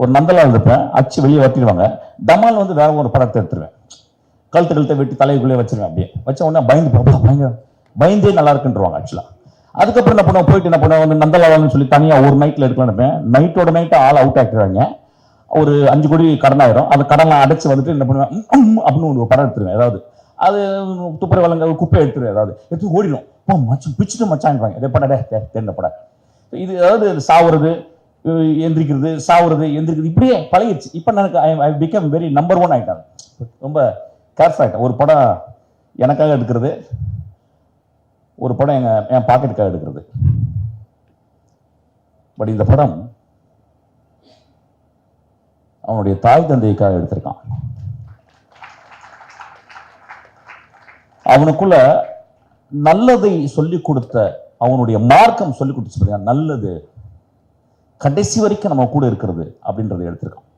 ஒரு நந்தலால் இருப்பேன், அச்சு வெளியே வட்டிடுவாங்க, டமால் வந்து வேற ஒரு படத்தை எடுத்துருவேன், கழுத்தை வெட்டி தலைக்குள்ளே வச்சிருவேன். அப்படியே வச்ச உடனே பயந்தே நல்லா இருக்குன்றவாங்க ஆக்சுவலா. அதுக்கப்புறம் என்ன பண்ணுவோம், போயிட்டு என்ன பண்ணுவோம், வந்து நந்தலால்னு சொல்லி தனியாக ஒரு நைட்டில் எடுக்கலாம் நினைப்பேன். நைட்டோட நைட்டு ஆள் அவுட் ஆக்கிடுவாங்க. ஒரு 5 கோடி கடன் ஆயிரும். அந்த கடன்லாம் அடைச்சு வந்துட்டு என்ன பண்ணுவேன் அப்படின்னு ஒரு படம் எடுத்துருவேன். ஏதாவது அது துப்புரை வளங்க குப்பை எடுத்துருவேன், ஏதாவது எடுத்து ஓடிடும். மச்சம் பிச்சுட்டு மச்சான்றாங்க, இதே படம் தேர்ந்த படம். இது அதாவது சாவுறது எந்திரிக்கிறது, சாவுறது எந்திரிக்கிறது, இப்படியே பழகிடுச்சு. இப்போ எனக்கு ஐ பிகம் வெரி நம்பர் 1 ஆகிட்டாங்க. ரொம்ப கேர்ஃபுல் ஆகிட்டேன். ஒரு படம் எனக்காக எடுக்கிறது, ஒரு படம் என் பாக்கெட்டுக்காக எடுக்கிறது. பட் இந்த படம் அவனுடைய தாய் தந்தைக்காக எடுத்திருக்கான். அவனுக்குள்ள நல்லதை சொல்லிக் கொடுத்த, அவனுடைய மார்க்கம் சொல்லிக் கொடுத்து நல்லது கடைசி வரைக்கும் நம்ம கூட இருக்கிறது அப்படின்றத எடுத்திருக்கான்.